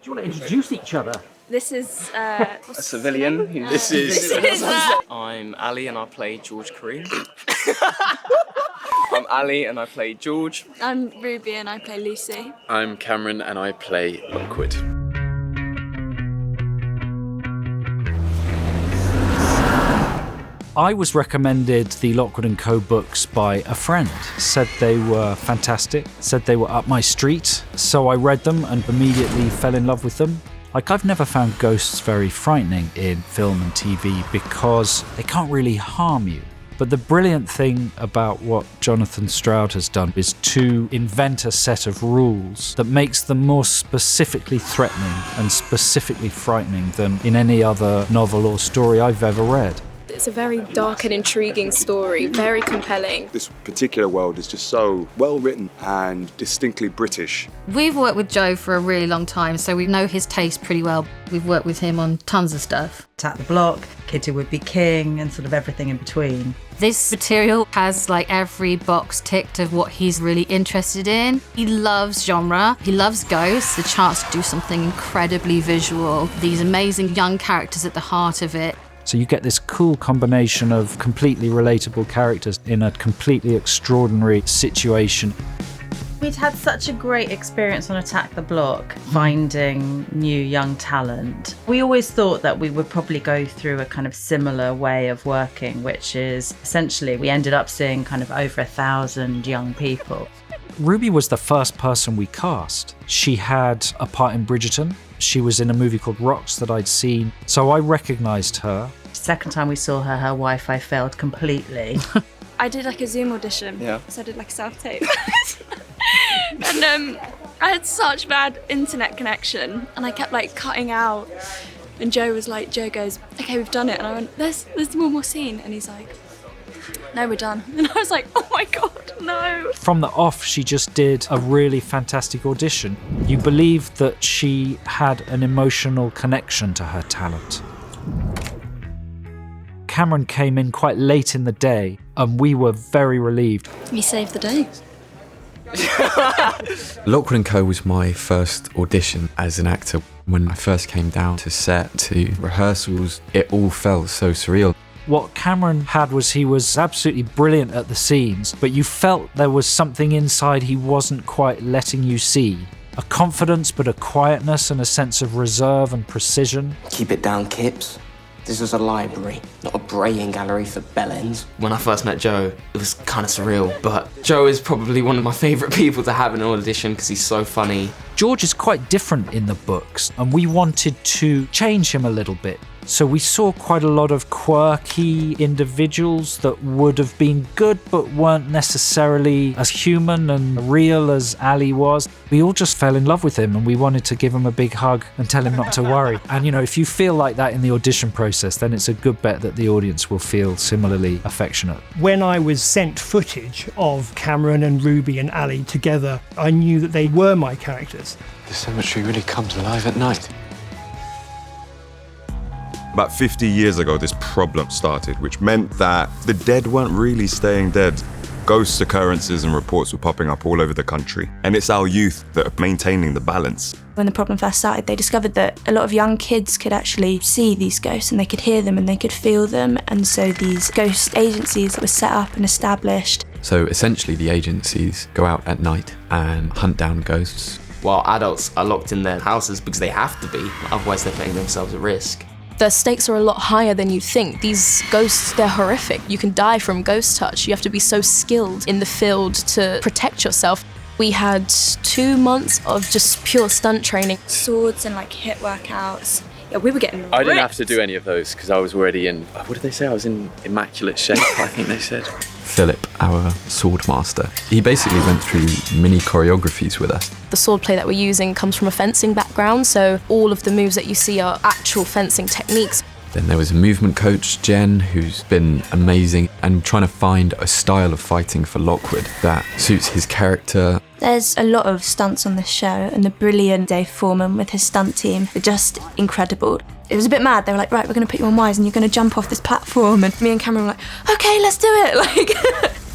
you want to introduce each other? This is A civilian. This is. I'm Ali and I play George Kareem. I'm Ali and I play George. I'm Ruby and I play Lucy. I'm Cameron and I play Lockwood. I was recommended the Lockwood & Co books by a friend. Said they were fantastic, said they were up my street, so I read them and immediately fell in love with them. Like, I've never found ghosts very frightening in film and TV because they can't really harm you. But the brilliant thing about what Jonathan Stroud has done is to invent a set of rules that makes them more specifically threatening and specifically frightening than in any other novel or story I've ever read. It's a very dark and intriguing story, very compelling. This particular world is just so well written and distinctly British. We've worked with Joe for a really long time, so we know his taste pretty well. We've worked with him on tons of stuff. Attack the Block, Kid Who Would Be King, and sort of everything in between. This material has like every box ticked of what he's really interested in. He loves genre, he loves ghosts, the chance to do something incredibly visual, these amazing young characters at the heart of it. So you get this cool combination of completely relatable characters in a completely extraordinary situation. We'd had such a great experience on Attack the Block, finding new young talent. We always thought that we would probably go through a kind of similar way of working, which is essentially we ended up seeing kind of over 1,000 young people. Ruby was the first person we cast. She had a part in Bridgerton. She was in a movie called Rocks that I'd seen, so I recognised her. Second time we saw her, her Wi-Fi failed completely. I did like a Zoom audition, Yeah. so I did like a self-tape. And I had such bad internet connection and I kept like cutting out, and Joe goes, okay, we've done it. And I went, there's one more scene, and he's like, no, we're done. And I was like, oh my God, no. From the off, she just did a really fantastic audition. You believed that she had an emotional connection to her talent. Cameron came in quite late in the day, and we were very relieved. He saved the day. Lockwood & Co was my first audition as an actor. When I first came down to set, to rehearsals, it all felt so surreal. What Cameron had was he was absolutely brilliant at the scenes, but you felt there was something inside he wasn't quite letting you see. A confidence, but a quietness and a sense of reserve and precision. Keep it down, Kips. This is a library, not a braying gallery for bellends. When I first met Joe, it was kind of surreal, but Joe is probably one of my favourite people to have in an audition because he's so funny. George is quite different in the books, and we wanted to change him a little bit. So we saw quite a lot of quirky individuals that would have been good but weren't necessarily as human and real as Ali was. We all just fell in love with him and we wanted to give him a big hug and tell him not to worry. And you know, if you feel like that in the audition process, then it's a good bet that the audience will feel similarly affectionate. When I was sent footage of Cameron and Ruby and Ali together, I knew that they were my characters. The cemetery really comes alive at night. About 50 years ago, this problem started, which meant that the dead weren't really staying dead. Ghost occurrences and reports were popping up all over the country. And it's our youth that are maintaining the balance. When the problem first started, they discovered that a lot of young kids could actually see these ghosts and they could hear them and they could feel them. And so these ghost agencies were set up and established. So essentially the agencies go out at night and hunt down ghosts. While adults are locked in their houses because they have to be, otherwise they're putting themselves at risk. The stakes are a lot higher than you think. These ghosts, they're horrific. You can die from ghost touch. You have to be so skilled in the field to protect yourself. We had 2 months of just pure stunt training. Swords and like hit workouts. Yeah, we were getting ripped. I didn't have to do any of those because I was already in, what did they say? I was in immaculate shape, I think they said. Philip, our sword master, he basically went through mini choreographies with us. The swordplay that we're using comes from a fencing background, so all of the moves that you see are actual fencing techniques. Then there was a movement coach, Jen, who's been amazing and trying to find a style of fighting for Lockwood that suits his character. There's a lot of stunts on this show, and the brilliant Dave Foreman with his stunt team are just incredible. It was a bit mad. They were like, right, we're going to put you on wires and you're going to jump off this platform. And me and Cameron were like, okay, let's do it. Like.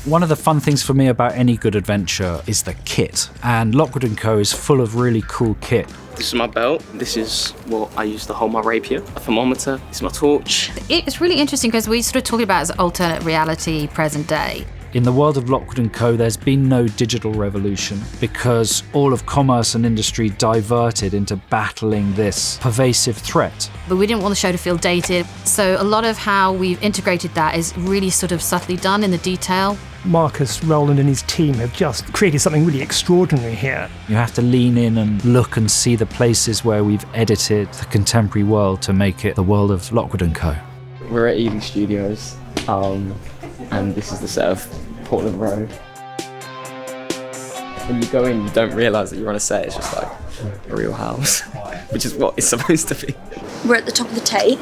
One of the fun things for me about any good adventure is the kit, and Lockwood & Co is full of really cool kit. This is my belt. This is what I use to hold my rapier. A thermometer. This is my torch. It's really interesting because we sort of talk about it as alternate reality, present day. In the world of Lockwood & Co, there's been no digital revolution because all of commerce and industry diverted into battling this pervasive threat. But we didn't want the show to feel dated, so a lot of how we've integrated that is really sort of subtly done in the detail. Marcus Rowland and his team have just created something really extraordinary here. You have to lean in and look and see the places where we've edited the contemporary world to make it the world of Lockwood & Co. We're at Ely Studios, and this is the set of Portland Road. When you go in, you don't realise that you're on a set, it's just like a real house, which is what it's supposed to be. We're at the top of the Tate,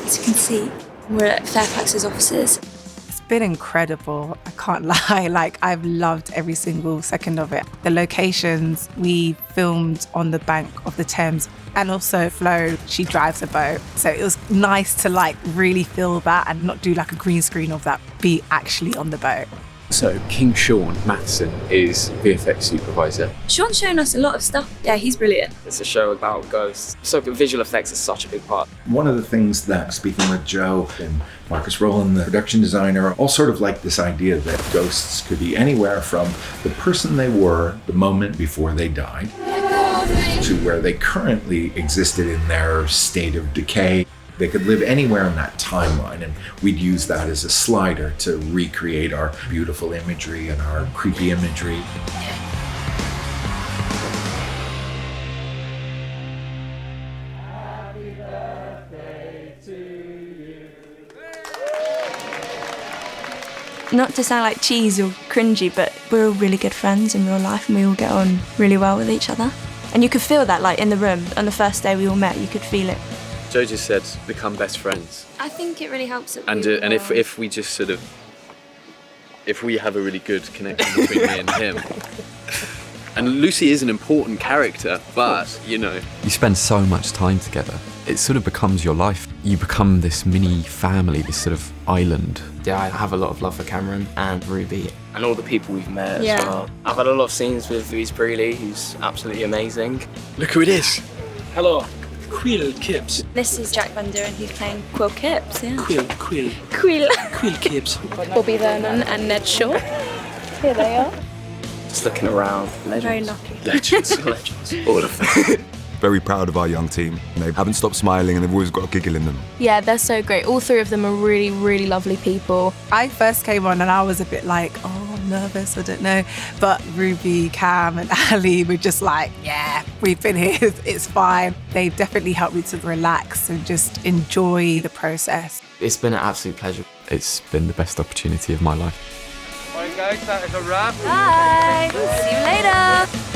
as you can see. We're at Fairfax's offices. It's been incredible, I can't lie. Like, I've loved every single second of it. The locations, we filmed on the bank of the Thames, and also Flo, she drives a boat. So it was nice to like really feel that and not do like a green screen of that, be actually on the boat. So King Sean Matheson is VFX supervisor. Sean's shown us a lot of stuff. Yeah, he's brilliant. It's a show about ghosts. So visual effects is such a big part. One of the things that, speaking with Joe and Marcus Rowland, the production designer, all sort of like this idea that ghosts could be anywhere from the person they were the moment before they died to where they currently existed in their state of decay. They could live anywhere in that timeline, and we'd use that as a slider to recreate our beautiful imagery and our creepy imagery. Not to sound like cheese or cringy, but we're all really good friends in real life and we all get on really well with each other. And you could feel that, like in the room, on the first day we all met, you could feel it. Joe just said, become best friends. I think it really helps that And if we just sort of, if we have a really good connection between me and him. And Lucy is an important character, but, you know. You spend so much time together. It sort of becomes your life. You become this mini family, this sort of island. Yeah, I have a lot of love for Cameron and Ruby and all the people we've met Yeah. as well. I've had a lot of scenes with Louise Brealey, who's absolutely amazing. Look who it is. Hello, Quill Kipps. This is Jack Van Duren, who's playing Quill Kipps, yeah. Quill. Quill Kipps. Bobby Vernon and Ned Shaw. Here they are. Just looking around. Legends. Very lucky. Legends. Legends. All of them. Very proud of our young team. They haven't stopped smiling and they've always got a giggle in them. Yeah, they're so great. All three of them are really, really lovely people. I first came on and I was a bit like, oh, I'm nervous, I don't know. But Ruby, Cam and Ali were just like, yeah, we've been here, it's fine. They've definitely helped me to relax and just enjoy the process. It's been an absolute pleasure. It's been the best opportunity of my life. Alright guys, that is a wrap. Bye. See you later.